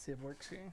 see if it works here.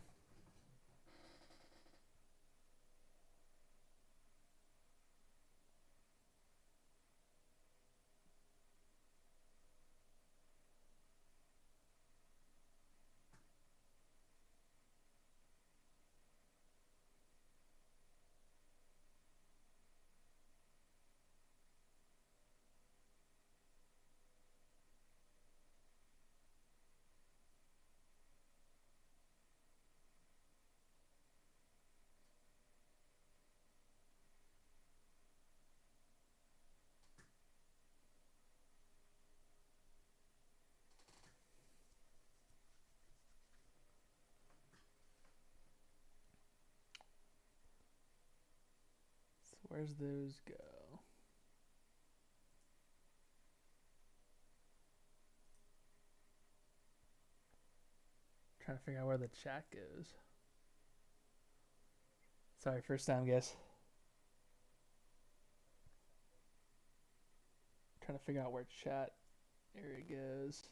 So where's those go? Trying to figure out where the chat goes. Sorry, first time, guys. Trying to figure out where chat area goes.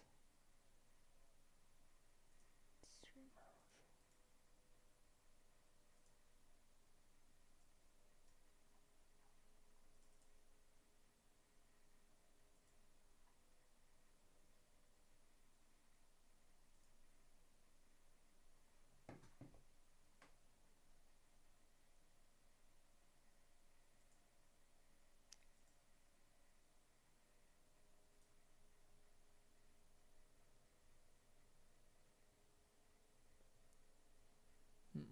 Hmm.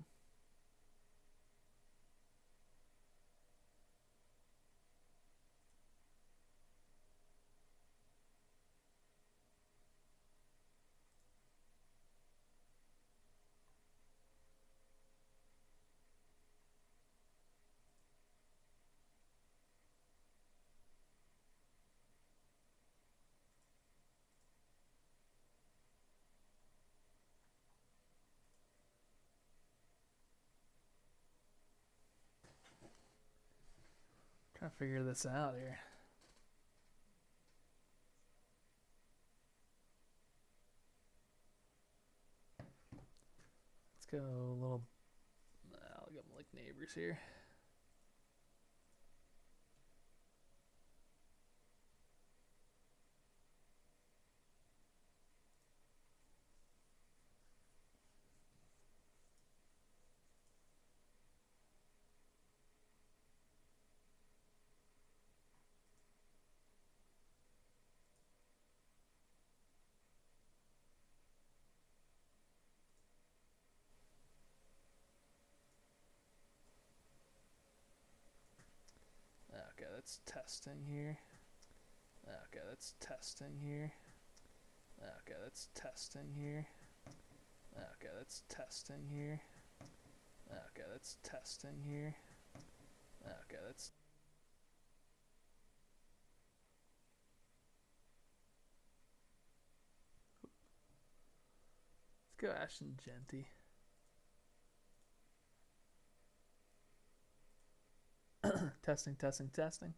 Trying to figure this out here. Let's go a little. I'll get them like neighbors here. Okay, that's testing here. Okay, that's testing here. Okay, that's testing here. Okay, that's testing here. Okay, that's testing here. Okay, that's. Let's go Ashton Genty. Testing, testing, testing.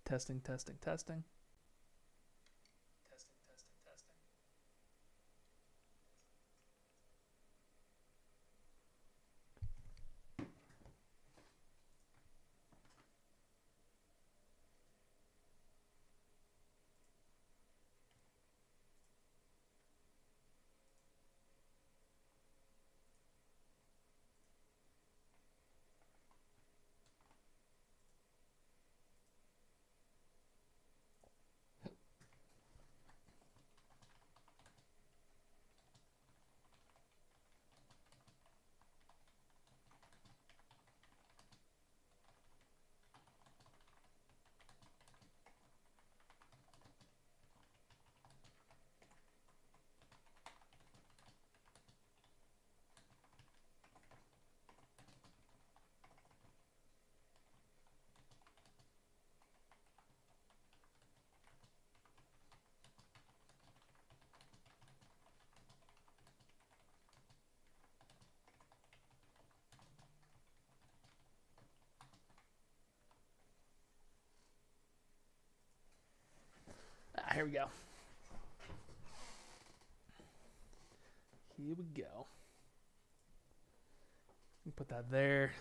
Testing, testing, testing. Testing, testing, testing. Here we go. Here we go. Put that there.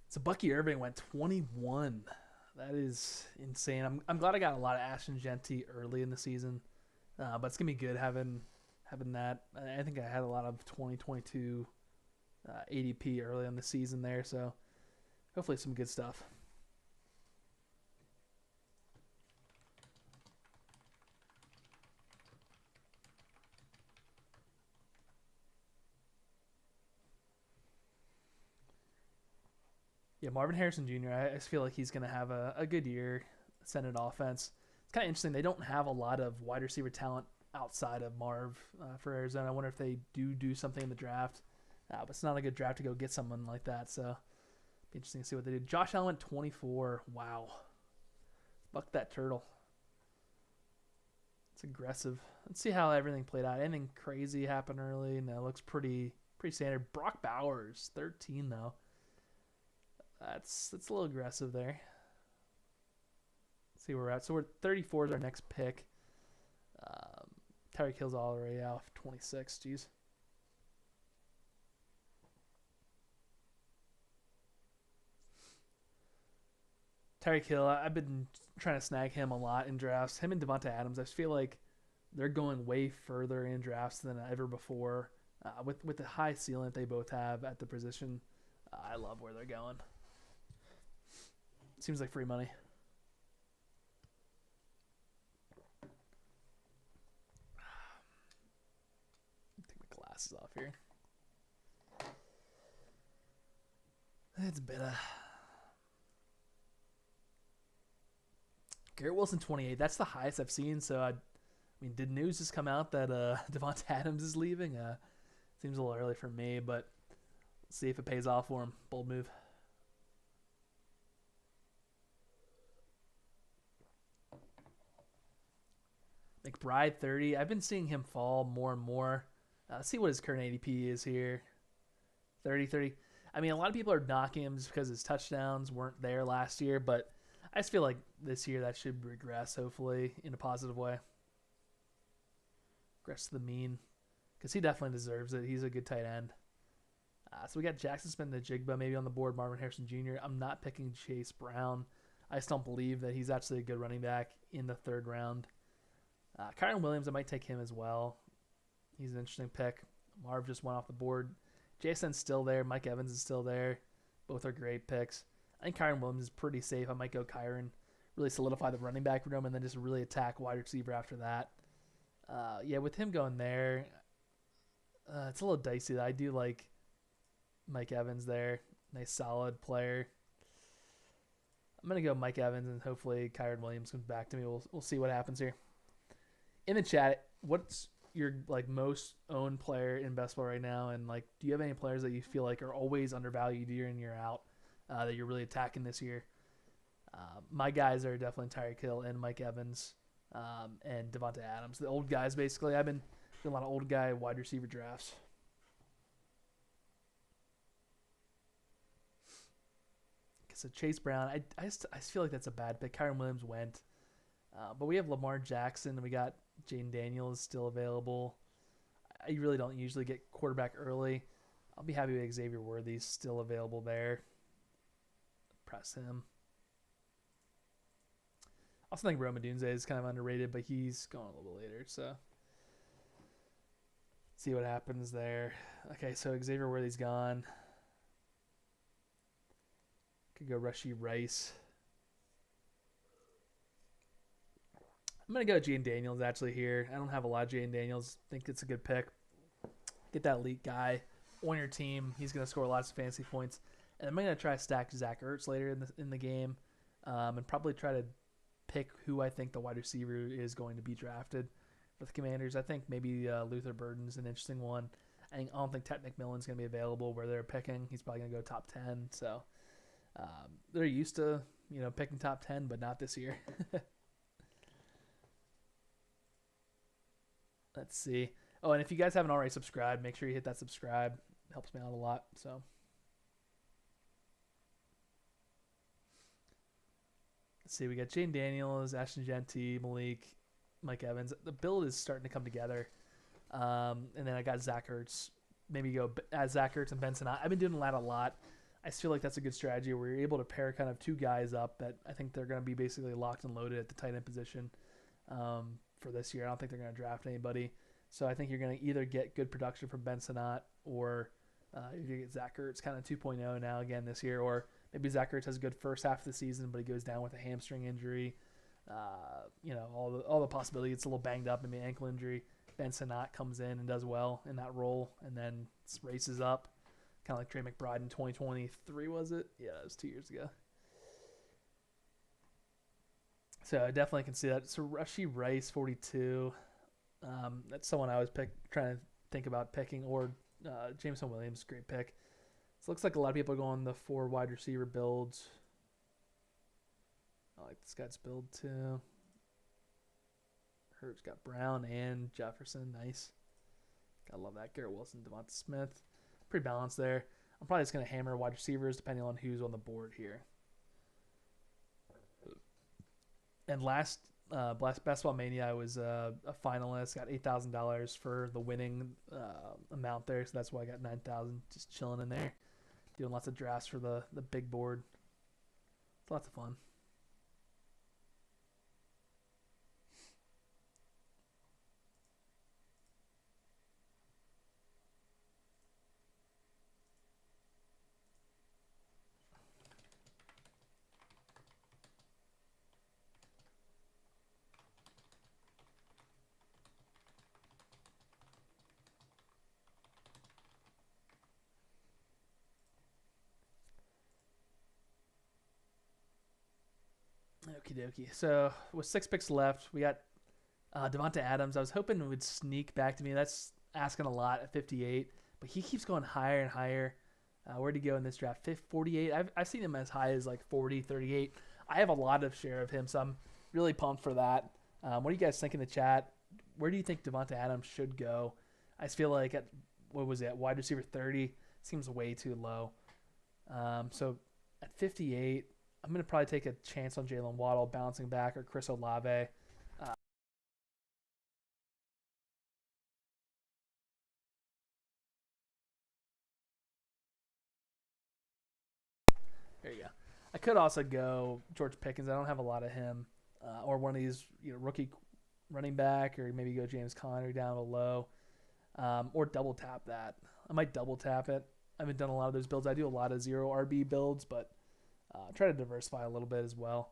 So Bucky Irving went 21. That is insane. I'm glad I got a lot of Ashton Genty early in the season, but it's gonna be good having that. I think I had a lot of 2022 ADP early in the season there, so hopefully some good stuff. Yeah, Marvin Harrison Jr. I just feel like he's going to have a good year. Senate offense. It's kind of interesting. They don't have a lot of wide receiver talent outside of Marv for Arizona. I wonder if they do something in the draft. But it's not a good draft to go get someone like that. So be interesting to see what they do. Josh Allen went 24. Wow. Buck that turtle. It's aggressive. Let's see how everything played out. Anything crazy happened early? No, it looks pretty standard. Brock Bowers, 13 though. That's a little aggressive there. Let's see where we're at. So we're 34 is our next pick. Tyreek Hill's already off 26. Jeez. Tyreek Hill, I've been trying to snag him a lot in drafts. Him and Devonta Adams, I just feel like they're going way further in drafts than ever before. With the high ceiling that they both have at the position, I love where they're going. Seems like free money. Take my glasses off here. It's better. Garrett Wilson 28. That's the highest I've seen. So I mean, did news just come out that Devonta Adams is leaving? Seems a little early for me, but let's see if it pays off for him. Bold move. McBride 30. I've been seeing him fall more and more. Let's see what his current ADP is here. 30. I mean, a lot of people are knocking him just because his touchdowns weren't there last year, but I just feel like this year that should regress, hopefully, in a positive way. Regress to the mean. Because he definitely deserves it. He's a good tight end. So we got Jackson Smith-Njigba maybe on the board, Marvin Harrison Jr. I'm not picking Chase Brown. I just don't believe that he's actually a good running back in the third round. Kyron Williams, I might take him as well. He's an interesting pick. Marv just went off the board. JSN's still there. Mike Evans is still there. Both are great picks. I think Kyron Williams is pretty safe. I might go Kyron, really solidify the running back room, and then just really attack wide receiver after that. Yeah, with him going there, it's a little dicey. I do like Mike Evans there. Nice, solid player. I'm going to go Mike Evans, and hopefully Kyron Williams comes back to me. We'll see what happens here. In the chat, what's your most owned player in BestBall right now? And do you have any players that you feel like are always undervalued year in, year out that you're really attacking this year? My guys are definitely Tyreek Hill and Mike Evans and Devonta Adams. The old guys, basically. I've been doing a lot of old guy wide receiver drafts. So Chase Brown, I feel like that's a bad pick. Kyron Williams went. But we have Lamar Jackson. We got Jaden Daniels still available. I really don't usually get quarterback early. I'll be happy with Xavier Worthy's still available there. Press him. I also think Rome Odunze is kind of underrated, but he's going a little bit later. So see what happens there. Okay, so Xavier Worthy's gone. Could go Rashee Rice. I'm going to go Jaden Daniels actually here. I don't have a lot of Jaden Daniels. Think it's a good pick. Get that elite guy on your team. He's going to score lots of fantasy points. And I'm going to try to stack Zach Ertz later in the game and probably try to pick who I think the wide receiver is going to be drafted for the Commanders. I think maybe Luther Burden's an interesting one. I don't think Ted McMillan's going to be available where they're picking. He's probably going to go top 10. So they're used to picking top 10, but not this year. Let's see. Oh, and if you guys haven't already subscribed, make sure you hit that subscribe. It helps me out a lot. So let's see. We got Jane Daniels, Ashton Genty, Malik. Mike Evans. The build is starting to come together. And then I got Zach Ertz. Maybe go as Zach Ertz and Benson. I've been doing that a lot. I feel like that's a good strategy where you're able to pair kind of two guys up that I think they're going to be basically locked and loaded at the tight end position for this year. I don't think they're going to draft anybody. So I think you're going to either get good production from Ben Sinnott or you get Zach Ertz kind of 2.0 now again this year, or maybe Zach Ertz has a good first half of the season, but he goes down with a hamstring injury. All the possibility. It's a little banged up, maybe ankle injury. Ben Sinnott comes in and does well in that role, and then races up, kind of like Trey McBride in 2023, was it? Yeah, it was 2 years ago. So I definitely can see that. So Rashee Rice, 42. That's someone I was trying to think about picking, or Jameson Williams, great pick. So it looks like a lot of people are going the 4 wide receiver builds. I like this guy's build too. Hurts got Brown and Jefferson. Nice. Gotta love that. Garrett Wilson, Devonta Smith. Pretty balanced there. I'm probably just going to hammer wide receivers depending on who's on the board here. And last BestBall Mania, I was a finalist. Got $8,000 for the winning amount there. So that's why I got $9,000 just chilling in there. Doing lots of drafts for the big board. It's lots of fun. Okie dokie. So with 6 picks left, we got Devonta Adams. I was hoping it would sneak back to me. That's asking a lot at 58, but he keeps going higher and higher. Where'd he go in this draft? 48. I've seen him as high as like 40, 38. I have a lot of share of him, so I'm really pumped for that. What do you guys think in the chat? Where do you think Devonta Adams should go? I just feel like at wide receiver 30 seems way too low. So at 58, I'm going to probably take a chance on Jalen Waddle bouncing back, or Chris Olave. There you go. I could also go George Pickens. I don't have a lot of him, or one of these rookie running back, or maybe go James Conner down below, or double tap that. I might double tap it. I haven't done a lot of those builds. I do a lot of 0 RB builds, but try to diversify a little bit as well.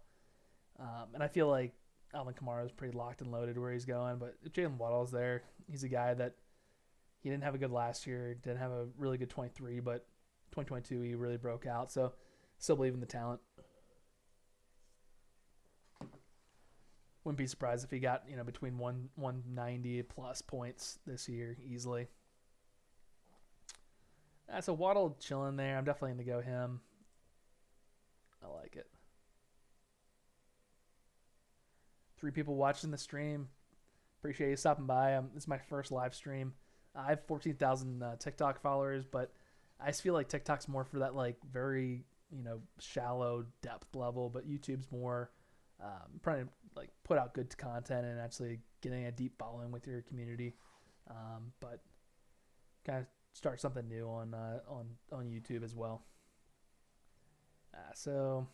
And I feel like Alvin Kamara is pretty locked and loaded where he's going, but if Jalen Waddle's there, he's a guy that he didn't have a good last year, didn't have a really good 23, but 2022 he really broke out. So still believe in the talent. Wouldn't be surprised if he got between 190 plus points this year easily. So Waddle chilling there. I'm definitely going to go him. I like it. 3 people watching the stream. Appreciate you stopping by. This is my first live stream. I have 14,000 TikTok followers, but I just feel like TikTok's more for that like very shallow depth level, but YouTube's more trying to like put out good content and actually getting a deep following with your community. But kind of start something new on YouTube as well. So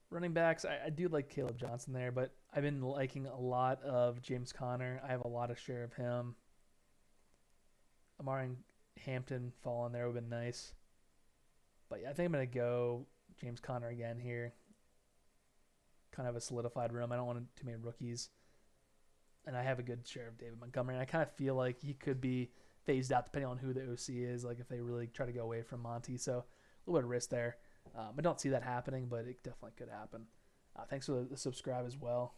running backs, I do like Caleb Johnson there, but I've been liking a lot of James Conner. I have a lot of share of him. Amari Hampton falling there would have been nice. But yeah, I think I'm going to go James Conner again here. Kind of a solidified room. I don't want too many rookies. And I have a good share of David Montgomery. And I kind of feel like he could be phased out depending on who the OC is, like if they really try to go away from Monty. So a little bit of risk there. I don't see that happening, but it definitely could happen. Thanks for the subscribe as well.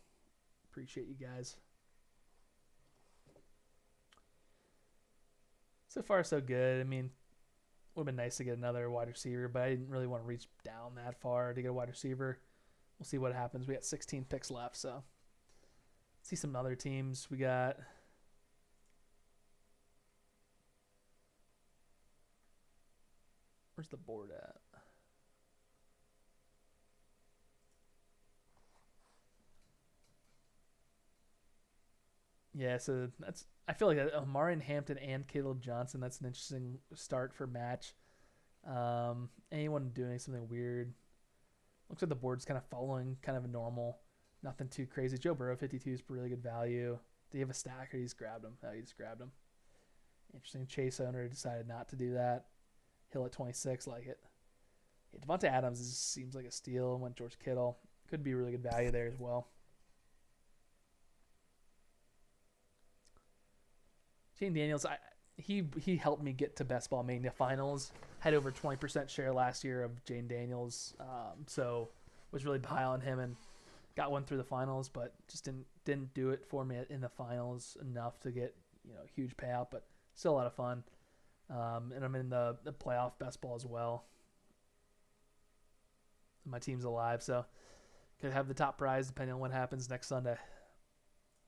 Appreciate you guys. So far, so good. I mean, would have been nice to get another wide receiver, but I didn't really want to reach down that far to get a wide receiver. We'll see what happens. We got 16 picks left, so let's see some other teams. We got where's the board at? Yeah, so that's I feel like Omarion Hampton and Caleb Johnson. That's an interesting start for match. Anyone doing something weird? Looks like the board's kind of following kind of a normal, nothing too crazy. Joe Burrow 52 is really good value. Do you have a stack or you just grabbed him? Oh, you just grabbed him. Interesting. Chase owner decided not to do that. Hill at 26, like it. Yeah, Devontae Adams seems like a steal. And went George Kittle. Could be really good value there as well. Jane Daniels, he helped me get to Best Ball Mania finals. Had over 20% share last year of Jane Daniels, so was really high on him and got one through the finals, but just didn't do it for me in the finals enough to get huge payout, but still a lot of fun. And I'm in the playoff Best Ball as well. My team's alive, so could have the top prize depending on what happens next Sunday.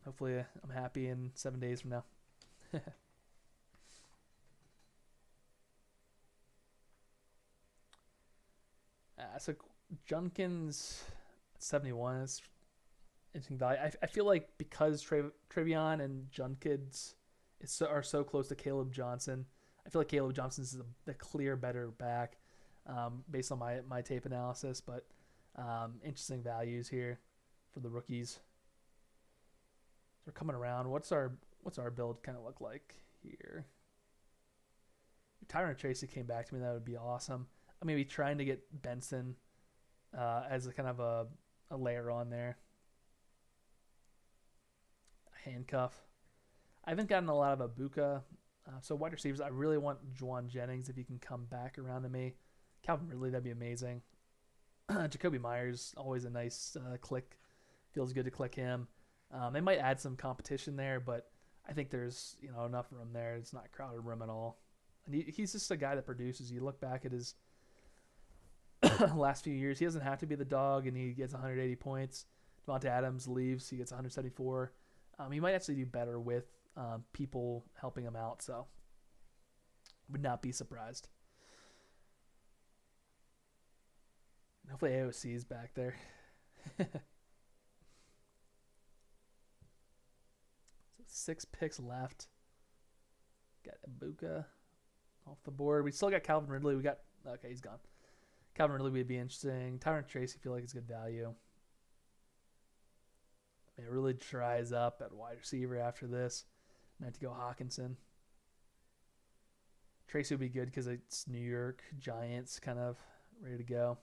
Hopefully, I'm happy in 7 days from now. So Junkins 71 is interesting value. I feel like because Trevion and Junkins are so close to Caleb Johnson, I feel like Caleb Johnson is the clear better back based on my tape analysis. But interesting values here for the rookies. So we're coming around. What's our build kind of look like here? If Tyron Tracy came back to me, that would be awesome. I'm maybe trying to get Benson as a kind of a layer on there. A handcuff. I haven't gotten a lot of Abuka. So wide receivers, I really want Juwan Jennings if he can come back around to me. Calvin Ridley, that'd be amazing. Jacoby Myers, always a nice click. Feels good to click him. They might add some competition there, but I think there's enough room there. It's not a crowded room at all. And he's just a guy that produces. You look back at his last few years, he doesn't have to be the dog, and he gets 180 points. Devontae Adams leaves, he gets 174. He might actually do better with people helping him out, so would not be surprised. Hopefully AOC is back there. So 6 picks left. Got Ibuka off the board. We still got Calvin Ridley. Okay, he's gone. Calvin Ridley would be interesting. Tyron Tracy, feel like it's good value. It really dries up at wide receiver after this. Might have to go Hawkinson. Tracy would be good because it's New York Giants kind of ready to go.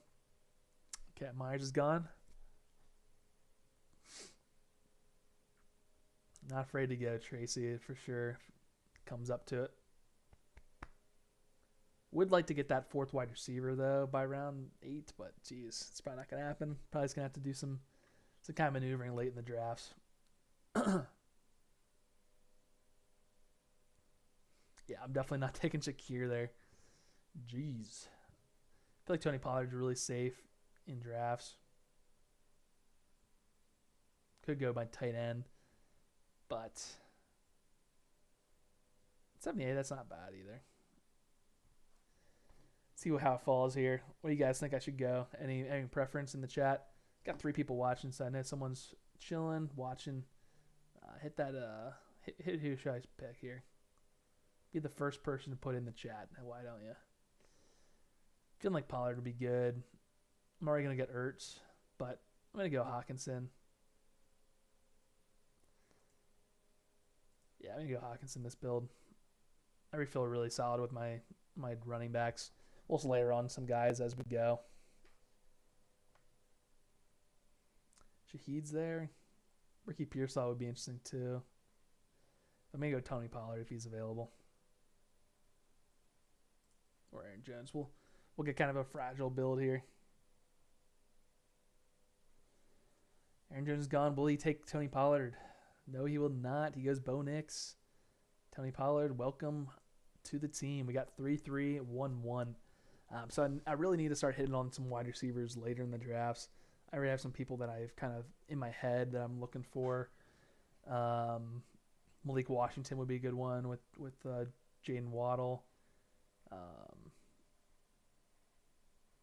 Cat Myers is gone. Not afraid to go Tracy for sure. Comes up to it. Would like to get that 4th wide receiver though by round 8, but geez, it's probably not gonna happen. Probably just gonna have to do some kind of maneuvering late in the drafts. Yeah, I'm definitely not taking Shakir there. Jeez. I feel like Tony Pollard's really safe in drafts. Could go by tight end. But 78, that's not bad either. See how it falls here. What do you guys think I should go? Any preference in the chat? Got 3 people watching, so I know someone's chilling, watching. Hit that. Hit who should I pick here? Be the first person to put in the chat. Why don't you? Feeling like Pollard would be good. I'm already gonna get Ertz, but I'm gonna go Hawkinson. Yeah, I'm gonna go Hawkinson this build. I feel really solid with my running backs. We'll just layer on some guys as we go. Shaheed's there. Ricky Pearsall would be interesting too. I'm gonna go Tony Pollard if he's available. Or Aaron Jones. We'll get kind of a fragile build here. Aaron Jones is gone. Will he take Tony Pollard? No, he will not. He goes Bo Nix. Tony Pollard, welcome to the team. We got 3-3-1-1. So I really need to start hitting on some wide receivers later in the drafts. I already have some people that I've kind of in my head that I'm looking for. Malik Washington would be a good one with Jaden Waddle.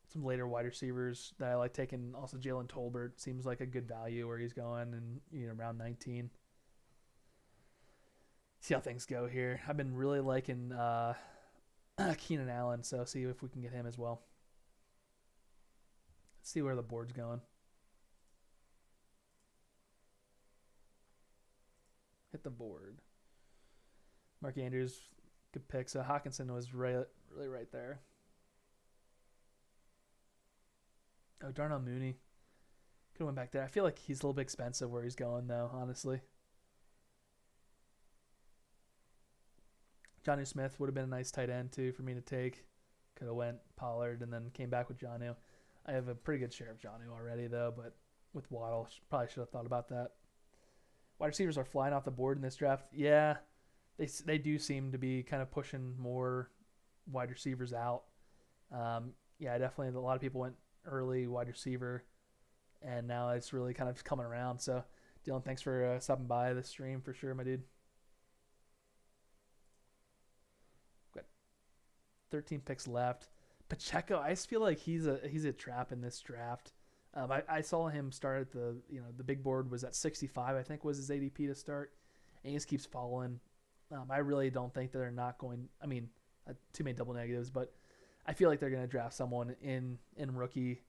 Some later wide receivers that I like taking. Also, Jalen Tolbert seems like a good value where he's going, and round 19. See how things go here. I've been really liking Keenan Allen, so see if we can get him as well. Let's see where the board's going. Hit the board. Mark Andrews, good pick. So Hawkinson was really right there. Oh, Darnell Mooney. Could have went back there. I feel like he's a little bit expensive where he's going, though, honestly. Jonnu Smith would have been a nice tight end, too, for me to take. Could have went Pollard and then came back with Jonnu. I have a pretty good share of Jonnu already, though, but with Waddle, probably should have thought about that. Wide receivers are flying off the board in this draft. Yeah, they do seem to be kind of pushing more wide receivers out. Yeah, definitely a lot of people went early wide receiver, and now it's really kind of coming around. So, Dylan, thanks for stopping by the stream for sure, my dude. Got 13 picks left. Pacheco, I just feel like he's a trap in this draft. I saw him start at the big board was at 65, I think was his ADP to start, and he just keeps falling. I really don't think that they're not going. I mean, too many double negatives, but I feel like they're going to draft someone in the rookie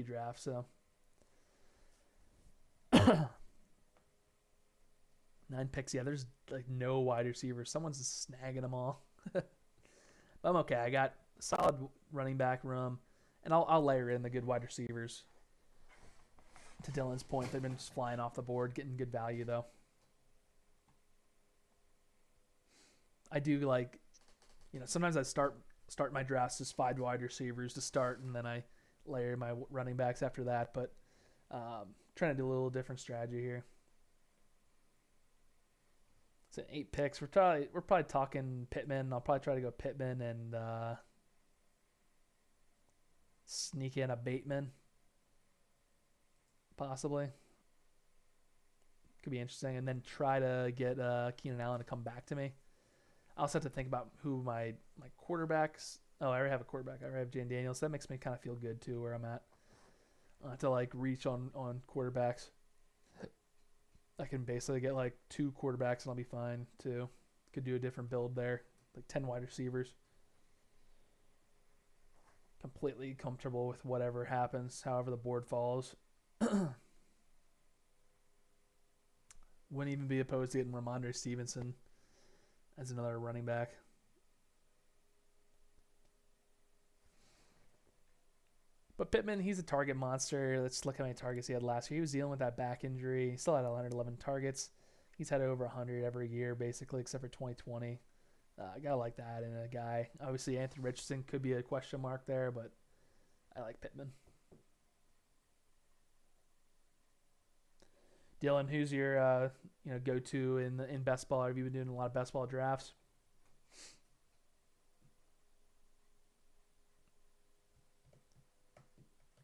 draft. So 9 picks. Yeah, there's like no wide receivers. Someone's just snagging them all. But I'm okay. I got solid running back room, and I'll layer in the good wide receivers. To Dylan's point, they've been just flying off the board, getting good value though. I do like, sometimes I start my drafts as 5 wide receivers to start, and then I layer my running backs after that. But trying to do a little different strategy here. It's 8 picks. We're probably talking Pittman. I'll probably try to go Pittman and sneak in a Bateman, possibly. Could be interesting, and then try to get Keenan Allen to come back to me. I also have to think about who my quarterbacks. Oh, I already have a quarterback. I already have Jane Daniels. That makes me kind of feel good too, where I'm at. To reach on quarterbacks. I can basically get 2 quarterbacks and I'll be fine too. Could do a different build there, 10 wide receivers. Completely comfortable with whatever happens, however the board falls. Wouldn't even be opposed to getting Ramondre Stevenson as another running back. But Pittman, he's a target monster. Let's look how many targets he had last year. He was dealing with that back injury. He still had 111 targets. He's had over 100 every year, basically, except for 2020. I gotta like that in a guy. Obviously, Anthony Richardson could be a question mark there, but I like Pittman. Dylan, who's your go-to in best ball? Have you been doing a lot of best ball drafts?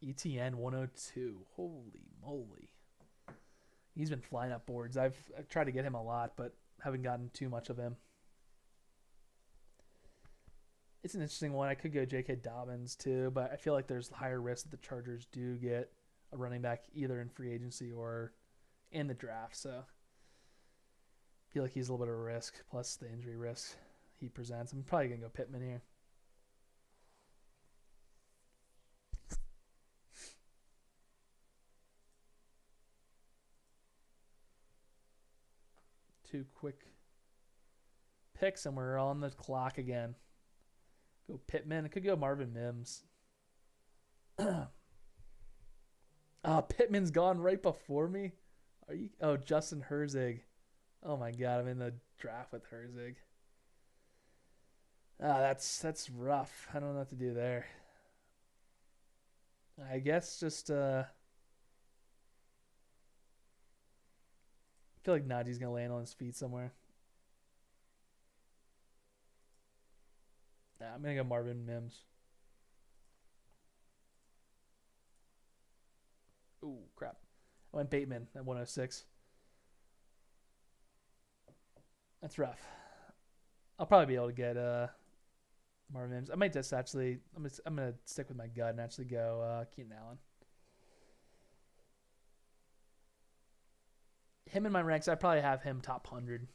ETN 102. Holy moly. He's been flying up boards. I've tried to get him a lot, but haven't gotten too much of him. It's an interesting one. I could go J.K. Dobbins too, but I feel like there's higher risk that the Chargers do get a running back either in free agency or in the draft. So I feel like he's a little bit of a risk, plus the injury risk he presents. I'm probably going to go Pittman here. Two quick picks, and we're on the clock again. Go Pittman. It could go Marvin Mims. Pittman's gone right before me. Are you? Oh, Justin Herzig. Oh my God, I'm in the draft with Herzig. That's rough. I don't know what to do there. I guess just I feel like Najee's gonna land on his feet somewhere. I'm gonna go Marvin Mims. Ooh, crap. I went Bateman at 106. That's rough. I'll probably be able to get Marvin Mims. I might just actually I'm gonna stick with my gut and actually go Keenan Allen. Him in my ranks, I probably have him top 100.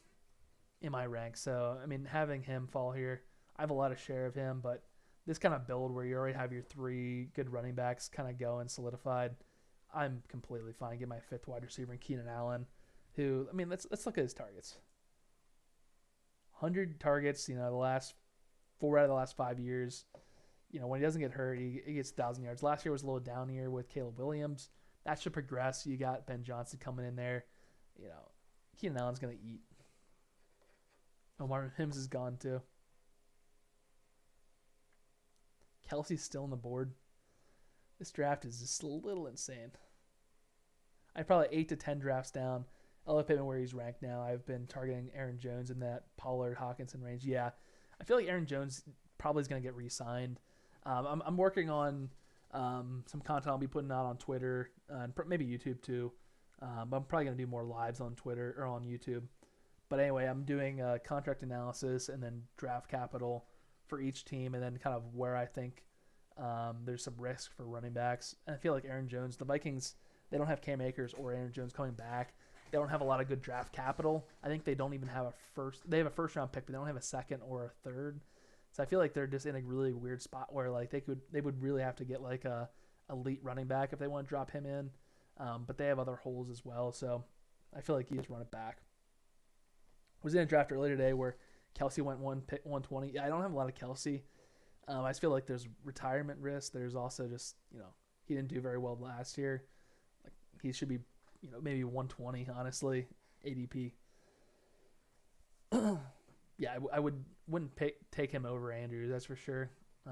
in my ranks. So I mean, having him fall here, I have a lot of share of him, but this kind of build where you already have your three good running backs kind of going solidified, I'm completely fine. Get my fifth wide receiver in Keenan Allen, who I mean, let's look at his targets. 100 targets, the last 4 out of the last 5 years. When he doesn't get hurt, he gets 1,000 yards. Last year was a little down year with Caleb Williams. That should progress. You got Ben Johnson coming in there. Keenan Allen's going to eat. Omar Mims is gone too. Kelsey's still on the board. This draft is just a little insane. I probably 8 to 10 drafts down. I love Pittman where he's ranked now. I've been targeting Aaron Jones in that Pollard Hawkinson range. Yeah, I feel like Aaron Jones probably is going to get re-signed. I'm working on some content I'll be putting out on Twitter and maybe YouTube too. But I'm probably going to do more lives on Twitter or on YouTube. But anyway, I'm doing contract analysis and then draft capital for each team and then kind of where I think there's some risk for running backs. And I feel like Aaron Jones, the Vikings, they don't have Cam Akers or Aaron Jones coming back. They don't have a lot of good draft capital. I think they don't even have a first. They have a first round pick, but they don't have a second or a third. So I feel like they're just in a really weird spot where like they would really have to get like a elite running back if they want to drop him in. But they have other holes as well. So I feel like you just run it back. Was in a draft earlier today where Kelsey went 120. Yeah, I don't have a lot of Kelsey. I just feel like there's retirement risk. There's also just he didn't do very well last year. Like he should be maybe 120 honestly ADP. Yeah, I wouldn't take him over Andrews, that's for sure.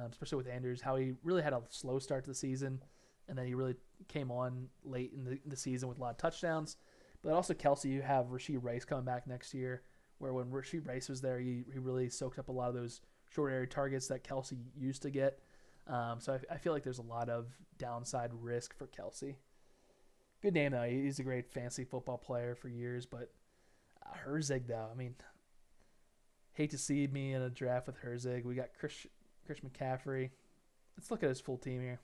Especially with Andrews, how he really had a slow start to the season, and then he really came on late in the season with a lot of touchdowns. But also Kelsey, you have Rashee Rice coming back next year, where when Rashee Rice was there, he really soaked up a lot of those short area targets that Kelsey used to get. So I feel like there's a lot of downside risk for Kelsey. Good name, though. He's a great fantasy football player for years, but Herzig, though, I mean, hate to see me in a draft with Herzig. We got Chris McCaffrey. Let's look at his full team here.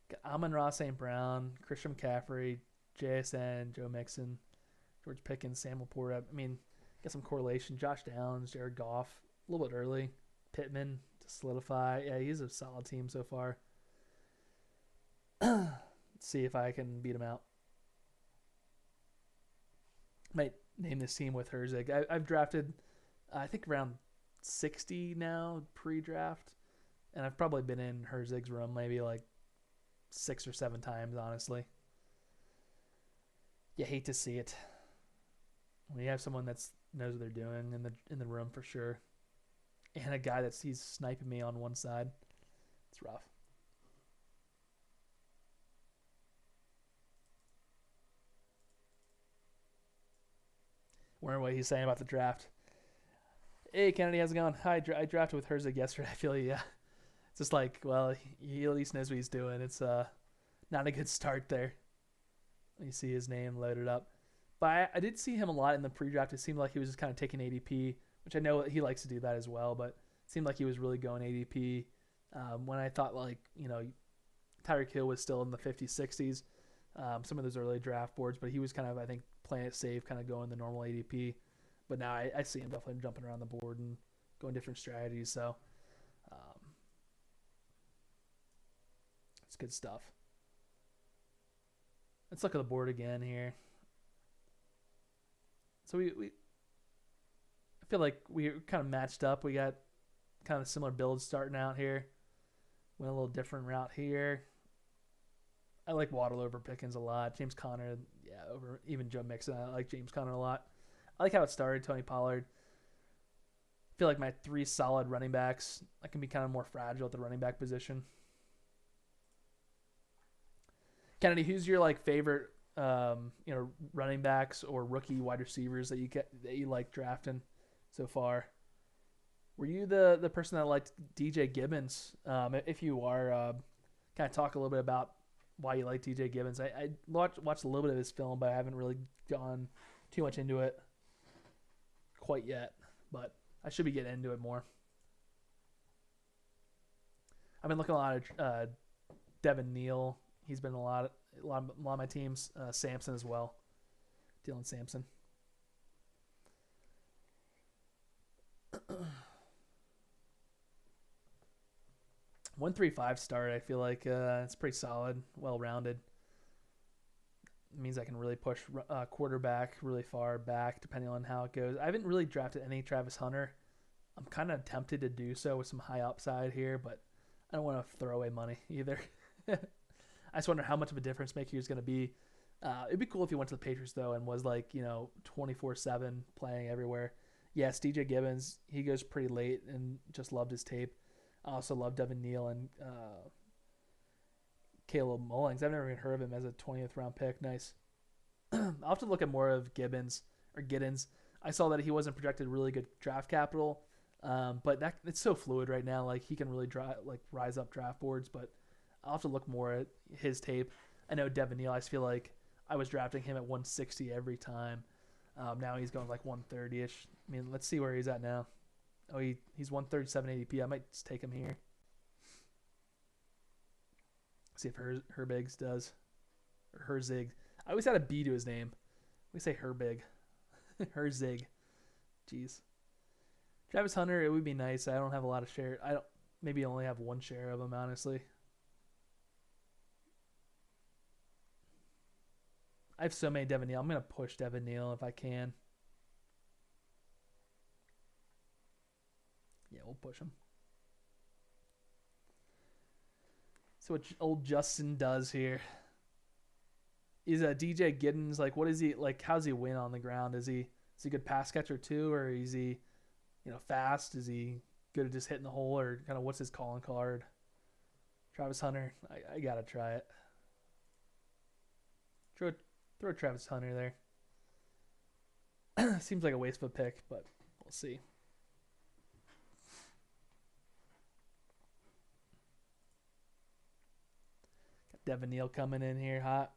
Got Amon-Ra St. Brown, Christian McCaffrey, JSN, Joe Mixon, George Pickens, Sam Laporta. I mean, got some correlation. Josh Downs, Jared Goff, a little bit early. Pittman to solidify. Yeah, he's a solid team so far. Let's see if I can beat him out. Might name this team with Herzig. I've drafted, I think, around 60 now pre-draft, and I've probably been in Herzig's room maybe like 6 or 7 times, honestly. You hate to see it when you have someone that knows what they're doing in the room for sure, and a guy he's sniping me on one side. It's rough. Wondering what he's saying about the draft. Hey, Kennedy, how's it going? Hi, I drafted with Herzig yesterday. I feel yeah. It's just like, well, he at least knows what he's doing. It's not a good start there. You see his name loaded up. But I did see him a lot in the pre-draft. It seemed like he was just kind of taking ADP, which I know he likes to do that as well, but it seemed like he was really going ADP. When I thought, like, Tyreek Hill was still in the 50s, 60s, some of those early draft boards, but he was kind of, I think, playing it safe, kind of going the normal ADP. But now I see him definitely jumping around the board and going different strategies. So it's good stuff. Let's look at the board again here. So I feel like we kind of matched up. We got kind of similar builds starting out here. Went a little different route here. I like Waddle over Pickens a lot. James Conner, yeah, over even Joe Mixon. I like James Conner a lot. I like how it started, Tony Pollard. I feel like my 3 solid running backs, I can be kind of more fragile at the running back position. Kennedy, who's your favorite running backs or rookie wide receivers that you like drafting so far? Were you the person that liked DJ Gibbons? If you are, kind of talk a little bit about why you like DJ Gibbons. I watched a little bit of his film, but I haven't really gone too much into it quite yet. But I should be getting into it more. I've been looking a lot of Devin Neal. He's been a lot of my teams. Samson as well. Dylan Sampson. 135 start. I feel like it's pretty solid, well rounded. It means I can really push quarterback really far back depending on how it goes. I haven't really drafted any Travis Hunter. I'm kind of tempted to do so with some high upside here, but I don't want to throw away money either. I just wonder how much of a difference maker he's going to be. It'd be cool if he went to the Patriots though and was like 24/7 playing everywhere. Yes, DJ Gibbons, he goes pretty late and just loved his tape. I also love Devin Neal and Caleb Mullings. I've never even heard of him as a 20th round pick. Nice. I'll have to look at more of Gibbons or Giddens. I saw that he wasn't projected really good draft capital, but it's so fluid right now. Like he can really rise up draft boards, but I'll have to look more at his tape. I know Devin Neal. I just feel like I was drafting him at 160 every time. Now he's going like 130-ish. I mean, let's see where he's at now. Oh, he's 137 ADP. I might just take him here. See if Herbigs does. Or Herzig. I always had a B to his name. We say Herbig. Herzig. Jeez. Travis Hunter, it would be nice. I don't have a lot of share. I don't. Maybe only have one share of him, honestly. I have so many Devin Neal. I'm going to push Devin Neal if I can. Yeah, we'll push him. So what old Justin does here is DJ Giddens, like, what is he like? How's he win on the ground? Is he a good pass catcher too, or is he fast? Is he good at just hitting the hole, or kind of what's his calling card? Travis Hunter, I gotta try it. Throw Travis Hunter there. Seems like a waste of a pick, but we'll see. Got Devin Neal coming in here hot.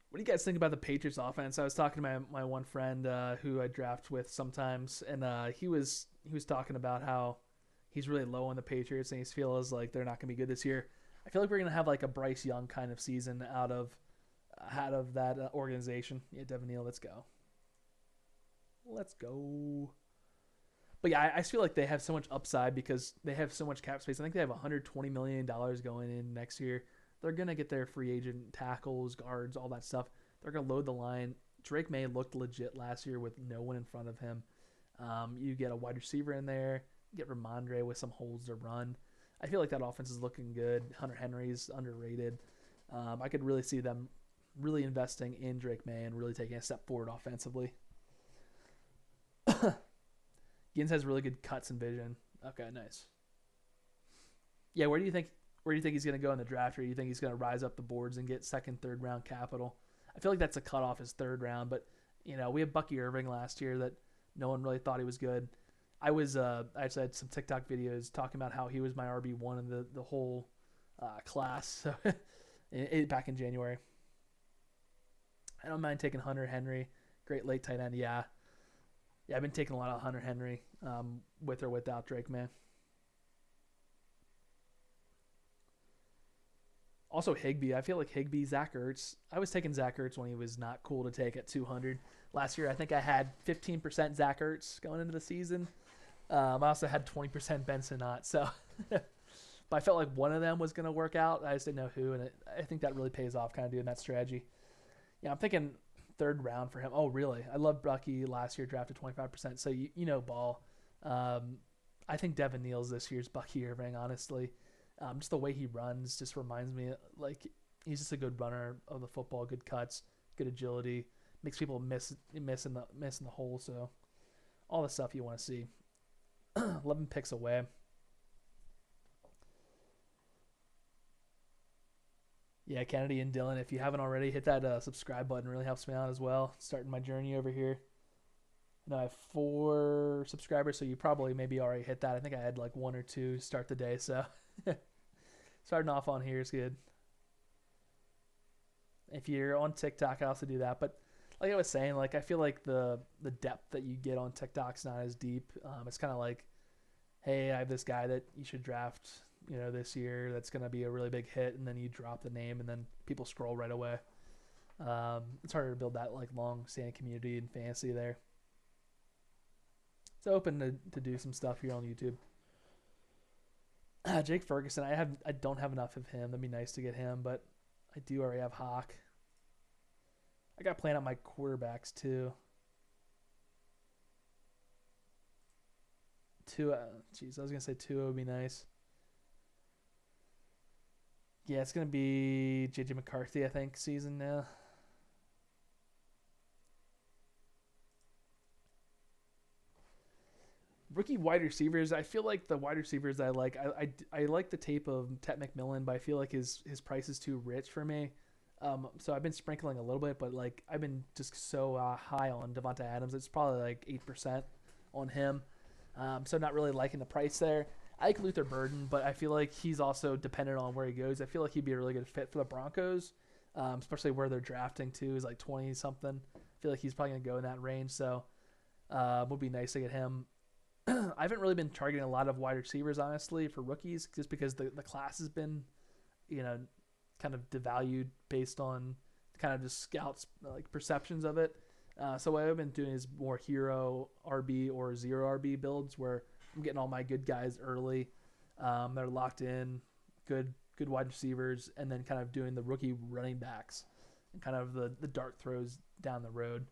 What do you guys think about the Patriots offense? I was talking to my one friend who I draft with sometimes, and he was talking about how he's really low on the Patriots, and he feels like they're not going to be good this year. I feel like we're going to have like a Bryce Young kind of season out of that organization. Yeah, Devin Neal, let's go. Let's go. But yeah, I just feel like they have so much upside because they have so much cap space. I think they have $120 million going in next year. They're going to get their free agent tackles, guards, all that stuff. They're going to load the line. Drake May looked legit last year with no one in front of him. You get a wide receiver in there. You get Ramondre with some holes to run. I feel like that offense is looking good. Hunter Henry's underrated. I could really see them really investing in Drake May and really taking a step forward offensively. Gins has really good cuts and vision. Okay, nice. Yeah, where do you think he's going to go in the draft? Or do you think he's going to rise up the boards and get second, third round capital? I feel like that's a cutoff is third round, but we have Bucky Irving last year that no one really thought he was good. I actually had some TikTok videos talking about how he was my RB1 in the whole class back in January. I don't mind taking Hunter Henry, great late tight end. Yeah, I've been taking a lot of Hunter Henry with or without Drake, man. Also Higbee. I feel like Higbee, Zach Ertz. I was taking Zach Ertz when he was not cool to take at 200. Last year, I think I had 15% Zach Ertz going into the season. I also had 20% Ben Sinnott. So, but I felt like one of them was going to work out. I just didn't know who, and I think that really pays off kind of doing that strategy. Yeah, I'm thinking third round for him. Oh, really? I loved Bucky last year, drafted 25%. So, ball. I think Devin Neal's this year's Bucky Irving, honestly. Just the way he runs just reminds me, like, he's just a good runner of the football, good cuts, good agility, makes people miss in the hole. So all the stuff you want to see. 11 picks away. Yeah, Kennedy and Dylan, if you haven't already, hit that subscribe button. It really helps me out as well. Starting my journey over here. I have 4 subscribers, so you probably maybe already hit that. I think I had like 1 or 2 start the day, so starting off on here is good. If you're on TikTok, I also do that. But like I was saying, like I feel like the depth that you get on TikTok's not as deep. It's kind of like, hey, I have this guy that you should draft this year that's going to be a really big hit, and then you drop the name, and then people scroll right away. It's harder to build that like long-standing community and fantasy there. It's open to do some stuff here on YouTube. Jake Ferguson, I don't have enough of him. That'd be nice to get him, but I do already have Hawk. I got to plan out my quarterbacks too. I was gonna say Tua would be nice. Yeah, it's gonna be JJ McCarthy, I think, season now. Rookie wide receivers. I feel like the wide receivers I like. I like the tape of Tet McMillan, but I feel like his price is too rich for me. So I've been sprinkling a little bit, but like I've been just so high on Devonta Adams. It's probably like 8% on him. So not really liking the price there. I like Luther Burden, but I feel like he's also dependent on where he goes. I feel like he'd be a really good fit for the Broncos, especially where they're drafting too. Is like 20 something. I feel like he's probably gonna go in that range. So would be nice to get him. I haven't really been targeting a lot of wide receivers, honestly, for rookies, just because the class has been, kind of devalued based on kind of just scouts like perceptions of it. So what I've been doing is more hero RB or zero RB builds where I'm getting all my good guys early. They're locked in, good wide receivers, and then kind of doing the rookie running backs and kind of the dart throws down the road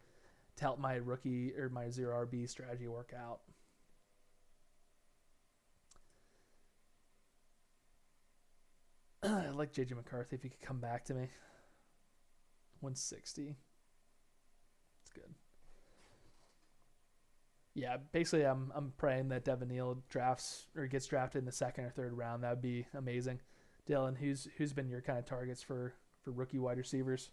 to help my rookie or my zero RB strategy work out. I like JJ McCarthy if he could come back to me. 160. It's good. Yeah, basically I'm praying that Devin Neal drafts or gets drafted in the second or third round. That would be amazing. Dylan, who's been your kind of targets for rookie wide receivers?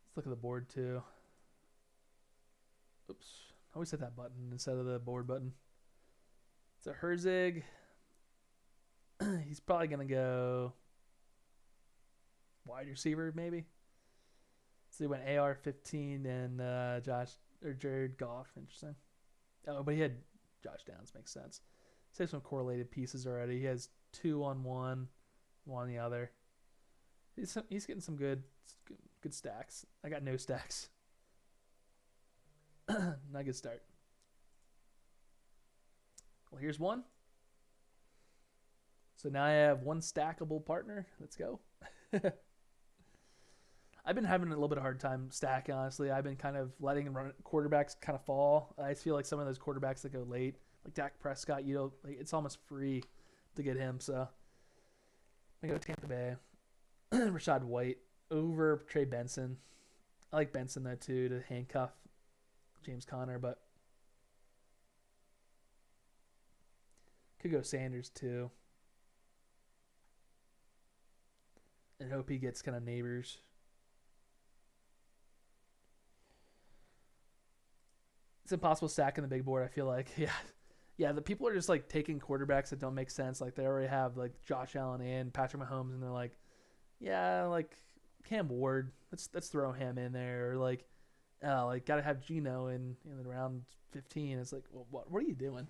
Let's look at the board too. Oops. I always hit that button instead of the board button. So Herzig, he's probably going to go wide receiver maybe. So he went AR-15 and Jared Goff. Interesting. Oh, but he had Josh Downs. Makes sense. Save some correlated pieces already. He has 2 on one on the other. He's getting some good stacks. I got no stacks. Not a good start. Well, here's one. So now I have one stackable partner. Let's go. I've been having a little bit of a hard time stacking, honestly. I've been kind of letting quarterbacks kind of fall. I feel like some of those quarterbacks that go late, like Dak Prescott, it's almost free to get him. So I go Tampa Bay. Rashad White over Trey Benson. I like Benson though too to handcuff James Conner, but could go Sanders too. And hope he gets kind of neighbors. It's impossible stacking the big board, I feel like. Yeah, the people are just like taking quarterbacks that don't make sense. Like they already have like Josh Allen and Patrick Mahomes, and they're like, yeah, like Cam Ward, let's throw him in there. Or like gotta have Geno in round 15. It's like, well, what are you doing?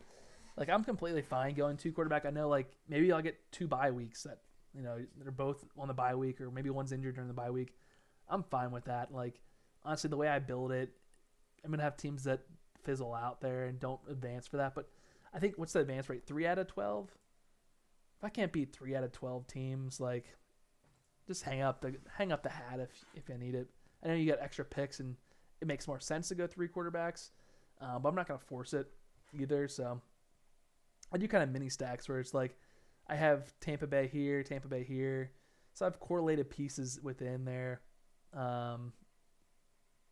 Like I'm completely fine going 2 quarterback. I know like maybe I'll get 2 bye weeks that they're both on the bye week, or maybe one's injured during the bye week. I'm fine with that. Like honestly, the way I build it, I'm gonna have teams that fizzle out there and don't advance for that. But I think what's the advance rate? 3 out of 12. If I can't beat 3 out of 12 teams, like just hang up the hat if I need it. I know you got extra picks and it makes more sense to go 3 quarterbacks, but I'm not gonna force it either. So I do kind of mini stacks where it's like I have Tampa Bay here, so I have correlated pieces within there.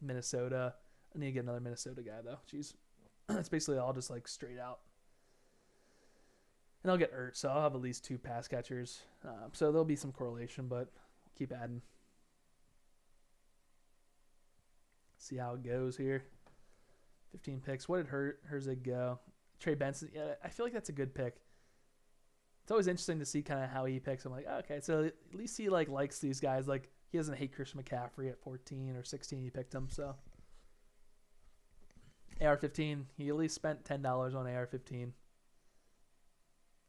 Minnesota. I need to get another Minnesota guy though. Jeez, it's basically all just like straight out. And I'll get Ertz, so I'll have at least 2 pass catchers. So there'll be some correlation, but keep adding. See how it goes here. 15 picks. What did Herzig go? Trey Benson. Yeah, I feel like that's a good pick. It's always interesting to see kind of how he picks. I'm like, oh, okay, so at least he like likes these guys. Like he doesn't hate Christian McCaffrey at 14 or 16. He picked him, so AR-15. He at least spent $10 on AR-15 a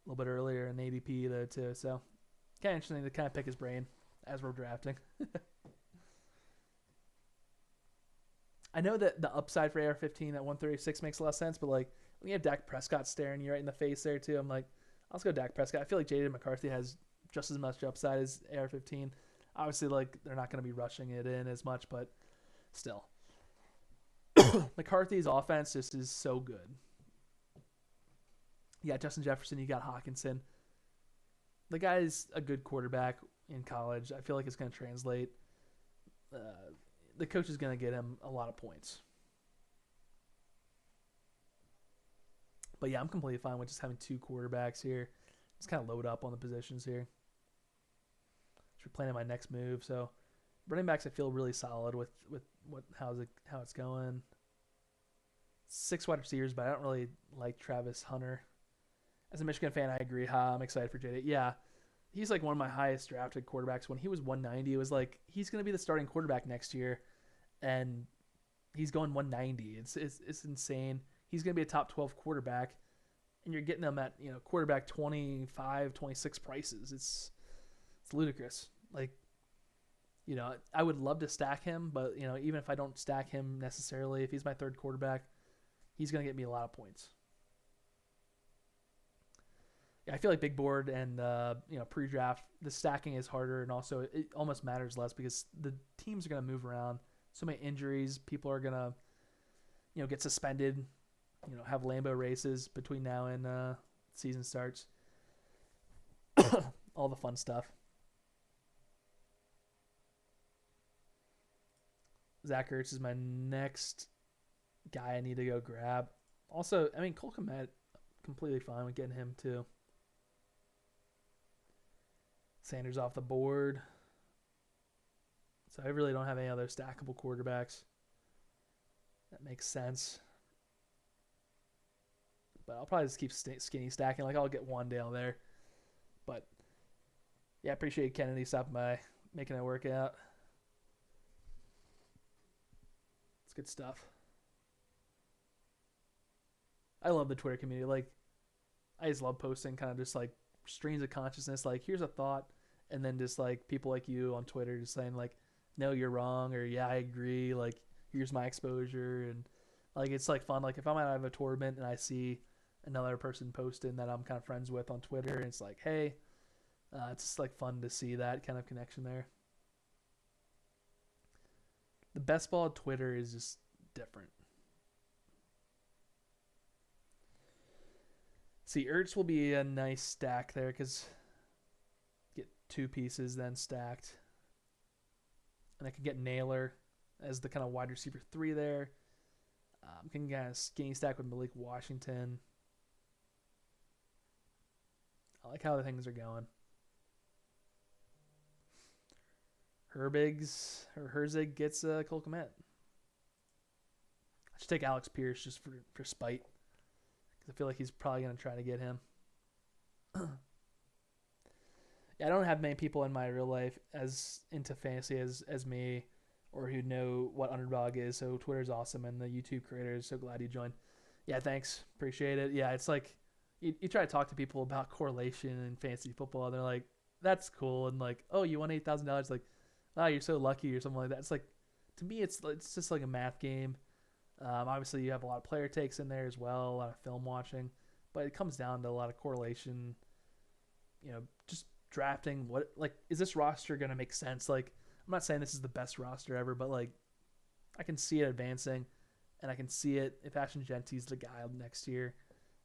little bit earlier in ADP though too. So kind of interesting to kind of pick his brain as we're drafting. I know that the upside for AR-15 at 136 makes a lot of sense, but like when you have Dak Prescott staring you right in the face there too, I'm like, I'll just go Dak Prescott. I feel like J.J. McCarthy has just as much upside as AR-15. Obviously, like they're not going to be rushing it in as much, but still, McCarthy's offense just is so good. You got Justin Jefferson, you got Hawkinson. The guy's a good quarterback in college. I feel like it's going to translate. The coach is going to get him a lot of points. But yeah, I'm completely fine with just having two quarterbacks here. Just kind of load up on the positions here. Just planning my next move. So running backs, I feel really solid with how it's going. 6 wide receivers, but I don't really like Travis Hunter. As a Michigan fan, I agree. I'm excited for JD. Yeah, he's like one of my highest drafted quarterbacks. When he was 190, it was like he's going to be the starting quarterback next year, and he's going 190. It's insane. He's going to be a top 12 quarterback, and you're getting him at quarterback 25, 26 prices. It's ludicrous. Like, I would love to stack him, but even if I don't stack him necessarily, if he's my third quarterback, he's going to get me a lot of points. Yeah, I feel like big board and pre-draft, the stacking is harder, and also it almost matters less because the teams are going to move around. So many injuries, people are going to get suspended, have Lambeau races between now and season starts. All the fun stuff. Zach Ertz is my next guy I need to go grab. Also, I mean, Cole Kmet, completely fine with getting him too. Sanders off the board. So I really don't have any other stackable quarterbacks. That makes sense. But I'll probably just keep skinny stacking. Like, I'll get Wandale there. But, yeah, I appreciate Kennedy stopping by, making it work out. It's good stuff. I love the Twitter community. Like, I just love posting kind of just, like, streams of consciousness. Like, here's a thought. And then just, like, people like you on Twitter just saying, like, no, you're wrong. Or, yeah, I agree. Like, here's my exposure. And, like, it's, like, fun. Like, if I'm out of a tournament and I see another person posting that I'm kind of friends with on Twitter, and it's like, hey, it's just, like, fun to see that kind of connection there. The BestBall Twitter is just different. See, Ertz will be a nice stack there because get 2 pieces then stacked. And I can get Naylor as the kind of wide receiver 3 there. Can kind of skinny stack with Malik Washington. I like how the things are going. Herzig gets Cole Kmet. I should take Alex Pierce just for spite. Because I feel like he's probably going to try to get him. Yeah, I don't have many people in my real life as into fantasy as me, or who know what Underdog is. So Twitter's awesome, and the YouTube creators, so glad you joined. Yeah, thanks. Appreciate it. Yeah, it's like you try to talk to people about correlation in fantasy football, and they're like, that's cool. And like, oh, you won $8,000. Like, oh, you're so lucky or something like that. It's like, to me, it's just like a math game. Obviously, you have a lot of player takes in there as well, a lot of film watching. But it comes down to a lot of correlation, just drafting. Is this roster going to make sense? Like, I'm not saying this is the best roster ever, but like, I can see it advancing, and I can see it if Ashton Genty's the guy next year.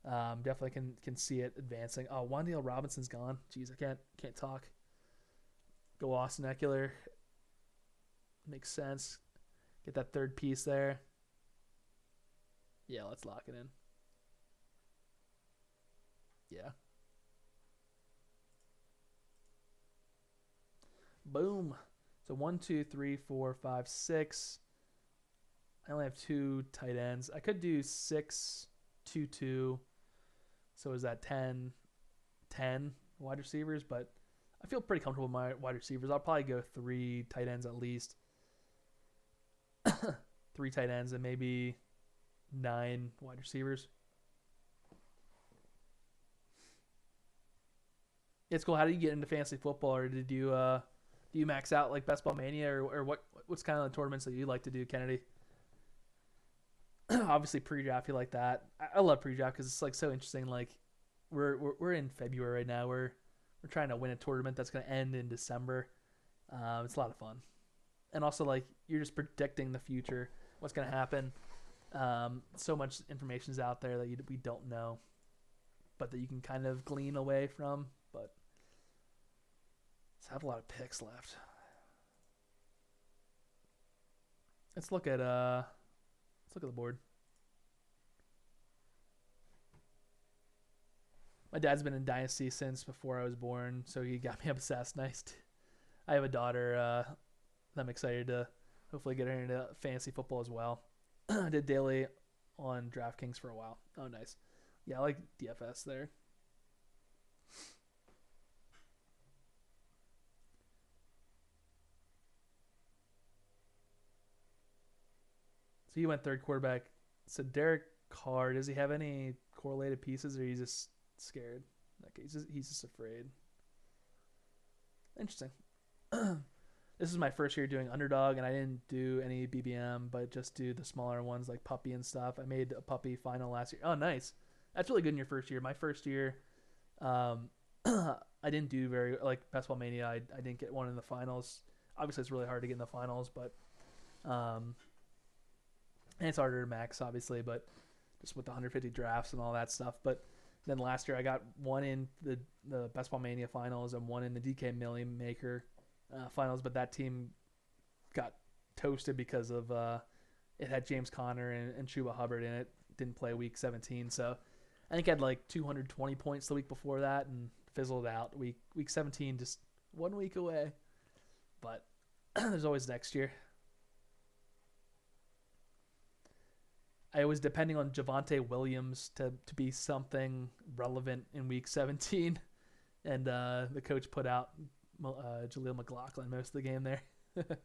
Definitely can see it advancing. Oh, Wan'Dale Robinson's gone. Jeez, I can't talk. Go Austin Eckler. Makes sense. Get that third piece there. Yeah, let's lock it in. Yeah. Boom. So 1, 2, 3, 4, 5, 6. I only have 2 tight ends. I could do 6, 2, 2. So is that 10 wide receivers? But I feel pretty comfortable with my wide receivers. I'll probably go 3 tight ends at least. 3 tight ends and maybe 9 wide receivers. It's cool. How do you get into fantasy football, or do you max out like Best Ball Mania, or what's kind of the tournaments that you like to do, Kennedy? Obviously pre-draft, you like that. I love pre-draft because it's like so interesting. Like we're in February right now. We're trying to win a tournament that's going to end in December. It's a lot of fun, and also like you're just predicting the future, what's going to happen. So much information is out there that we don't know, but that you can kind of glean away from. But I have a lot of picks left. Let's look at the board. My dad's been in Dynasty since before I was born, so he got me obsessed. Nice. I have a daughter that I'm excited to hopefully get her into fantasy football as well. I did daily on DraftKings for a while. Oh, nice. Yeah, I like DFS there. So you went third quarterback. So Derek Carr, does he have any correlated pieces, or he's just scared? Like he's just afraid. Interesting. This is my first year doing Underdog, and I didn't do any BBM, but just do the smaller ones like Puppy and stuff. I made a Puppy final last year. Oh, nice. That's really good in your first year. My first year, I didn't do very like BestBall Mania. I didn't get one in the finals. Obviously, it's really hard to get in the finals, but and it's harder to max, obviously, but just with the 150 drafts and all that stuff. But then last year, I got one in the BestBall Mania finals and one in the DK Million Maker finals. But that team got toasted because of it had James Conner and Chuba Hubbard in it. Didn't play week 17, so I think I had like 220 points the week before that and fizzled out. Week 17, just 1 week away. But there's always next year. I was depending on Javonte Williams to be something relevant in week 17, and the coach put out Jaleel McLaughlin most of the game there. So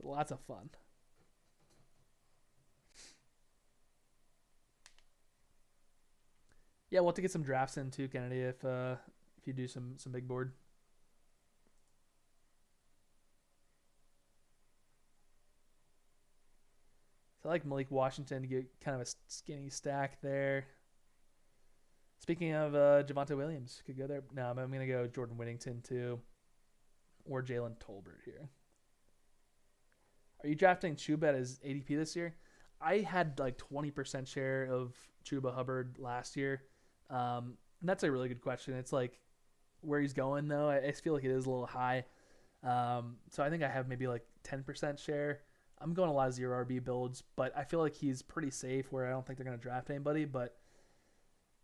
lots of fun. Yeah, we'll have to get some drafts in too, Kennedy, if you do some big board. So I like Malik Washington to get kind of a skinny stack there. Speaking of Javonte Williams, could go there. No, I'm going to go Jordan Whittington too, or Jalen Tolbert here. Are you drafting Chuba at his ADP this year? I had like 20% share of Chuba Hubbard last year. And that's a really good question. It's like where he's going though. I feel like it is a little high. So I think I have maybe like 10% share. I'm going a lot of 0 RB builds, but I feel like he's pretty safe where I don't think they're going to draft anybody, but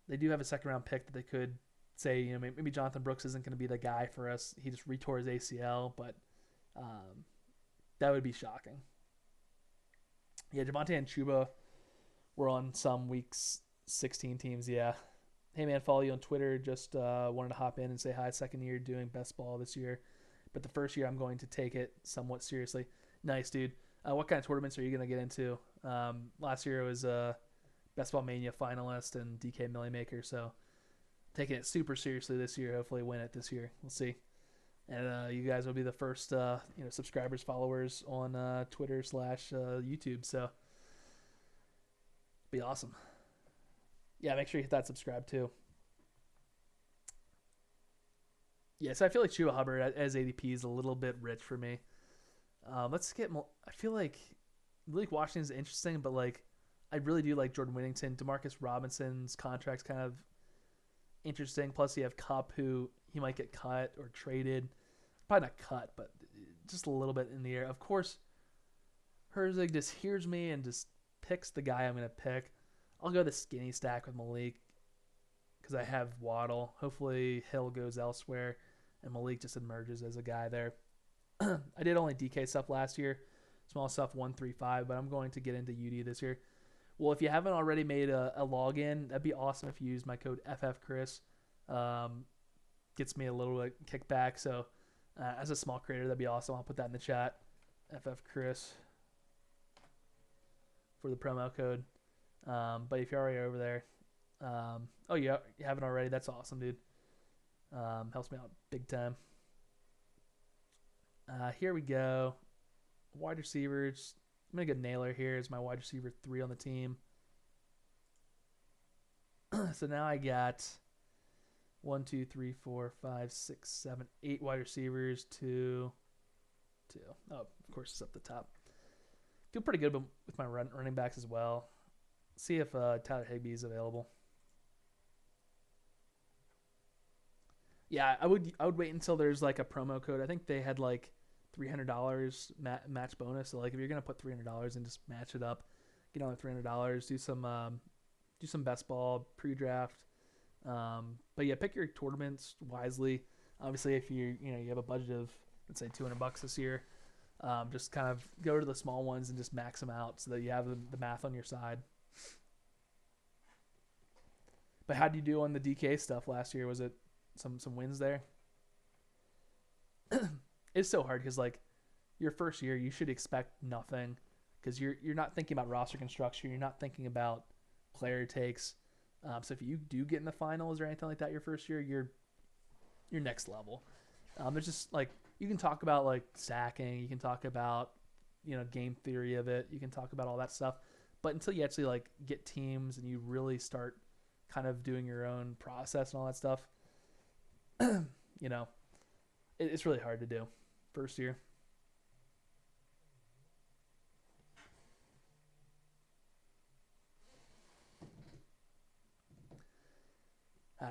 they do have a second round pick that they could say, you know, maybe Jonathan Brooks isn't going to be the guy for us. He just retore his ACL, but that would be shocking. Yeah, Javonte and Chuba were on some weeks 16 teams. Yeah. Hey man, follow you on Twitter. Just wanted to hop in and say hi. Second year doing best ball this year, but the first year I'm going to take it somewhat seriously. Nice, dude. What kind of tournaments are you going to get into? Last year it was Best Ball Mania finalist and DK Millie Maker, so taking it super seriously this year. Hopefully win it this year. We'll see. And you guys will be the first subscribers, followers on Twitter / YouTube, so be awesome. Yeah, make sure you hit that subscribe too. Yeah, so I feel like Chuba Hubbard as ADP is a little bit rich for me. Let's get more. I feel like Malik Washington is interesting, but like I really do like Jordan Whittington. Demarcus Robinson's contract's kind of interesting. Plus, you have Kupp, who he might get cut or traded. Probably not cut, but just a little bit in the air. Of course, Herzig just hears me and just picks the guy I'm going to pick. I'll go the skinny stack with Malik because I have Waddle. Hopefully, Hill goes elsewhere, and Malik just emerges as a guy there. I did only DK stuff last year, small stuff 135, but I'm going to get into UD this year. Well, if you haven't already made a login, that'd be awesome if you use my code FFChris. gets me a little bit kickback. So as a small creator, that'd be awesome. I'll put that in the chat. FF Chris for the promo code. But if you're already over there, oh yeah, you haven't already. That's awesome, dude. Helps me out big time. Here we go. Wide receivers. I'm gonna get Naylor here as my wide receiver 3 on the team. So now I got 1, 2, 3, 4, 5, 6, 7, 8 wide receivers. 2. Oh, of course, it's up the top. Feel pretty good with my running backs as well. See if Tyler Higbee is available. Yeah, I would wait until there's like a promo code. I think they had like $300 match bonus. So like if you're gonna put $300 and just match it up, get on $300. Do some best ball pre-draft. But yeah, pick your tournaments wisely. Obviously, if you have a budget of, let's say, $200 this year, just kind of go to the small ones and just max them out so that you have the math on your side. But how did you do on the DK stuff last year? Was it some wins there? It's so hard because like your first year, you should expect nothing because you're not thinking about roster construction. You're not thinking about player takes. So if you do get in the finals or anything like that your first year, you're next level. There's just like you can talk about like stacking, you can talk about game theory of it, you can talk about all that stuff, but until you actually like get teams and you really start kind of doing your own process and all that stuff, it's really hard to do first year.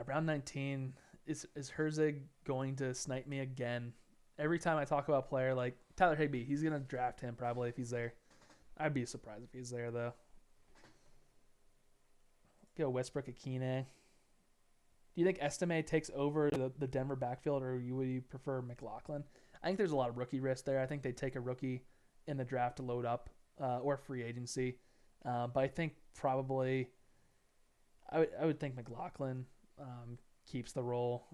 Round 19, is Herzig going to snipe me again? Every time I talk about a player like Tyler Higbee, he's going to draft him probably if he's there. I'd be surprised if he's there, though. Go Westbrook Akine. Do you think Estime takes over the Denver backfield, or would you prefer McLaughlin? I think there's a lot of rookie risk there. I think they take a rookie in the draft to load up, or free agency. But I think probably I would think McLaughlin keeps the role.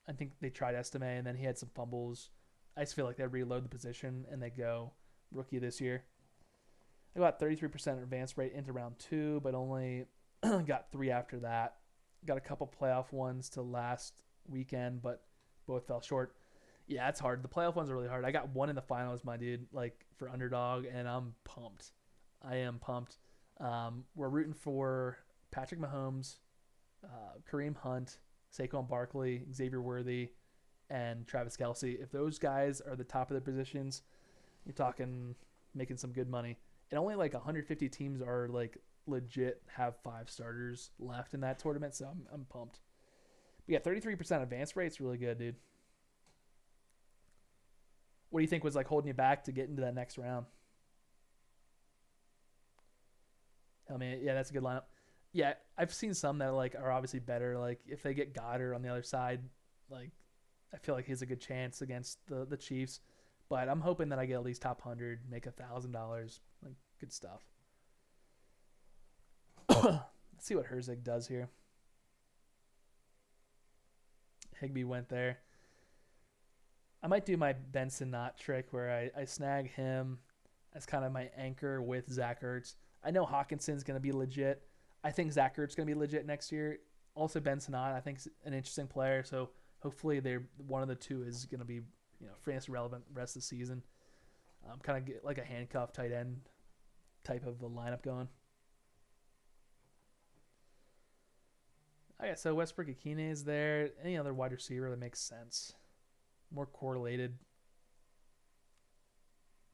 I think they tried Estime, and then he had some fumbles. I just feel like they reload the position, and they go rookie this year. I got 33% advance rate into round 2, but only got 3 after that. Got a couple playoff ones to last weekend, but both fell short. Yeah, it's hard. The playoff ones are really hard. I got 1 in the finals, my dude, like for Underdog, and I'm pumped. I am pumped. We're rooting for Patrick Mahomes, Kareem Hunt, Saquon Barkley, Xavier Worthy, and Travis Kelce. If those guys are the top of their positions, you're talking making some good money. And only like 150 teams are like legit have 5 starters left in that tournament, so I'm pumped. But yeah, 33% advance rate's really good, dude. What do you think was like holding you back to get into that next round? I mean, yeah, that's a good lineup. Yeah, I've seen some that like are obviously better. Like if they get Goddard on the other side, like I feel like he has a good chance against the Chiefs. But I'm hoping that I get at least top 100, make $1,000, like good stuff. Let's see what Herzig does here. Higbee went there. I might do my Benson Knott trick where I snag him as kind of my anchor with Zach Ertz. I know Hawkinson's going to be legit. I think Zach Ertz is going to be legit next year. Also, Benson Knott, I think, is an interesting player. So hopefully, one of the two is going to be fantasy relevant the rest of the season. Kind of get like a handcuff tight end type of a lineup going. Okay, so Westbrook Akine is there. Any other wide receiver that makes sense? More correlated.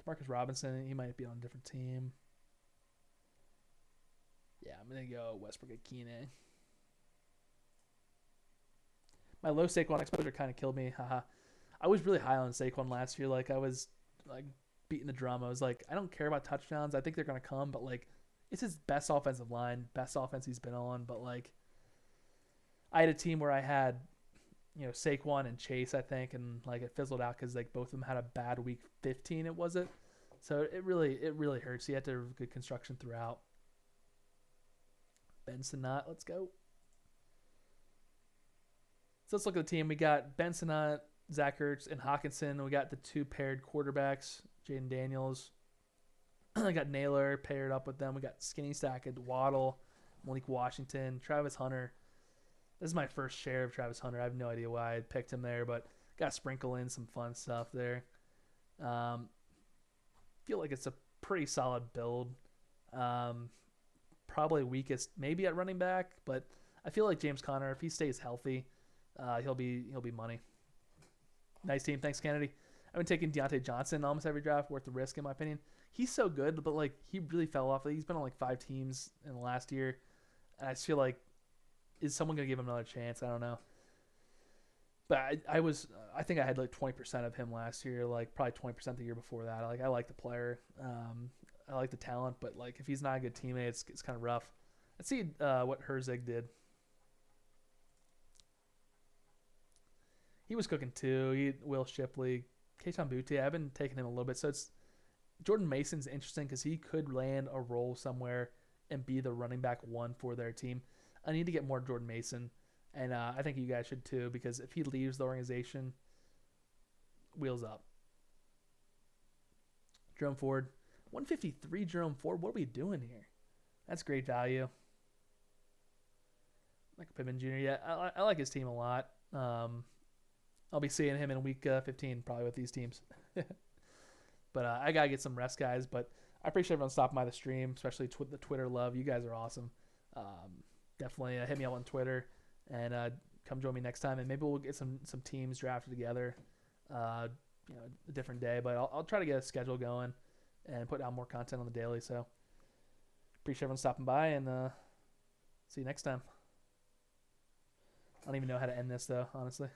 Demarcus Robinson, he might be on a different team. Yeah, I'm going to go Westbrook Akine. My low Saquon exposure kind of killed me. Haha. I was really high on Saquon last year. Like, I was like beating the drum. I was like, I don't care about touchdowns. I think they're going to come, but like, it's his best offensive line, best offense he's been on. But like, I had a team where I had, Saquon and Chase, I think, and like it fizzled out because like both of them had a bad week 15. It was it, so it really hurts. You had to have good construction throughout. Benson Knott, let's go. So let's look at the team. We got Benson, Zach Ertz, and Hawkinson. We got the two paired quarterbacks, Jaden Daniels. I got Naylor paired up with them. We got Skinny Stacked, Waddle, Malik Washington, Travis Hunter. This is my first share of Travis Hunter. I have no idea why I picked him there, but got to sprinkle in some fun stuff there. Feel like it's a pretty solid build. Probably weakest maybe at running back, but I feel like James Conner, if he stays healthy, he'll be money. Nice team. Thanks, Kennedy. I've been taking Deontay Johnson almost every draft, worth the risk in my opinion. He's so good, but like he really fell off. He's been on like 5 teams in the last year. And I just feel like, is someone gonna give him another chance? I don't know. But I think I had like 20% of him last year, like probably 20% the year before that. I like the player. I like the talent, but like if he's not a good teammate, it's kind of rough. Let's see what Herzig did. He was cooking too. Will Shipley, Kayshon Boutte. I've been taking him a little bit. So it's Jordan Mason's interesting because he could land a role somewhere and be the running back 1 for their team. I need to get more Jordan Mason, and I think you guys should too, because if he leaves the organization, wheels up. Jerome Ford, 153 Jerome Ford. What are we doing here? That's great value. Michael Pittman Jr. Yeah, I like his team a lot. I'll be seeing him in week 15 probably with these teams. But I got to get some rest, guys. But I appreciate everyone stopping by the stream, especially the Twitter love. You guys are awesome. Definitely hit me up on Twitter and come join me next time. And maybe we'll get some teams drafted together a different day. But I'll try to get a schedule going and put out more content on the daily. So appreciate everyone stopping by, and see you next time. I don't even know how to end this, though, honestly.